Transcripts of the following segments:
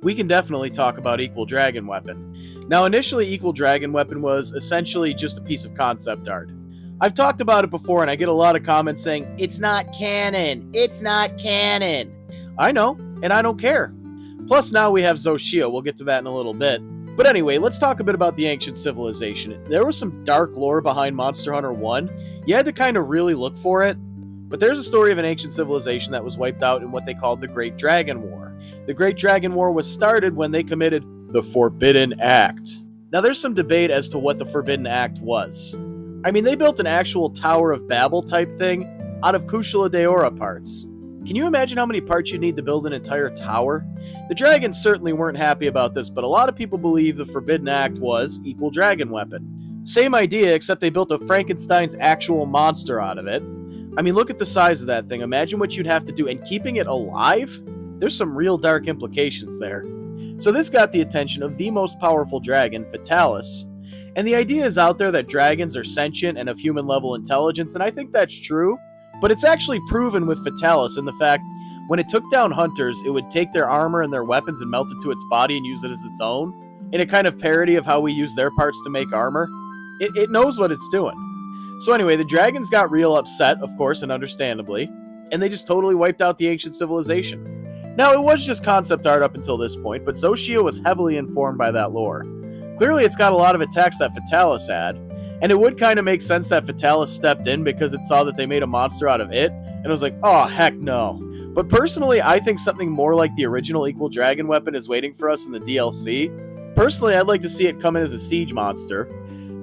we can definitely talk about Equal Dragon Weapon. Now, initially, Equal Dragon Weapon was essentially just a piece of concept art. I've talked about it before, and I get a lot of comments saying, it's not canon, it's not canon. I know, and I don't care. Plus, now we have Zoshia, we'll get to that in a little bit. But anyway, let's talk a bit about the ancient civilization. There was some dark lore behind Monster Hunter 1. You had to kind of really look for it. But there's a story of an ancient civilization that was wiped out in what they called the Great Dragon War. The Great Dragon War was started when they committed the Forbidden Act. Now, there's some debate as to what the Forbidden Act was. I mean, they built an actual Tower of Babel type thing out of Kushala Daora parts. Can you imagine how many parts you'd need to build an entire tower? The dragons certainly weren't happy about this, but a lot of people believe the Forbidden Act was Equal Dragon Weapon. Same idea, except they built a Frankenstein's actual monster out of it. I mean, look at the size of that thing. Imagine what you'd have to do. And keeping it alive? There's some real dark implications there. So this got the attention of the most powerful dragon, Fatalis. And the idea is out there that dragons are sentient and of human level intelligence, and I think that's true. But it's actually proven with Fatalis in the fact when it took down hunters, it would take their armor and their weapons and melt it to its body and use it as its own. In a kind of parody of how we use their parts to make armor. It knows what it's doing. So anyway, the dragons got real upset, of course, and understandably, and they just totally wiped out the ancient civilization. Now, it was just concept art up until this point, but Zoshia was heavily informed by that lore. Clearly, it's got a lot of attacks that Fatalis had, and it would kind of make sense that Fatalis stepped in because it saw that they made a monster out of it, and it was like, oh, heck no. But personally, I think something more like the original Equal Dragon Weapon is waiting for us in the DLC. Personally, I'd like to see it come in as a siege monster.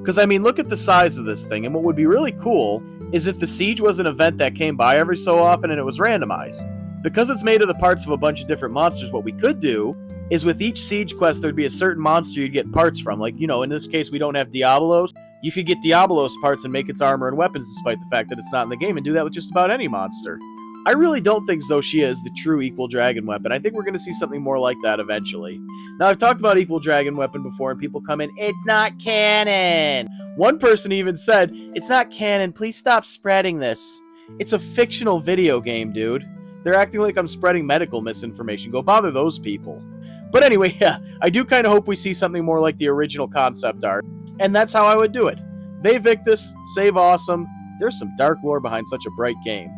Because, I mean, look at the size of this thing, and what would be really cool is if the siege was an event that came by every so often and it was randomized. Because it's made of the parts of a bunch of different monsters, what we could do is with each siege quest, there'd be a certain monster you'd get parts from. Like, you know, in this case, we don't have Diabolos. You could get Diabolos parts and make its armor and weapons despite the fact that it's not in the game, and do that with just about any monster. I really don't think Zoshia is the true Equal Dragon Weapon. I think we're going to see something more like that eventually. Now, I've talked about Equal Dragon Weapon before, and people come in, it's not canon! One person even said, it's not canon, please stop spreading this. It's a fictional video game, dude. They're acting like I'm spreading medical misinformation. Go bother those people. But anyway, yeah, I do kind of hope we see something more like the original concept art, and that's how I would do it. Vae Victis, save awesome. There's some dark lore behind such a bright game.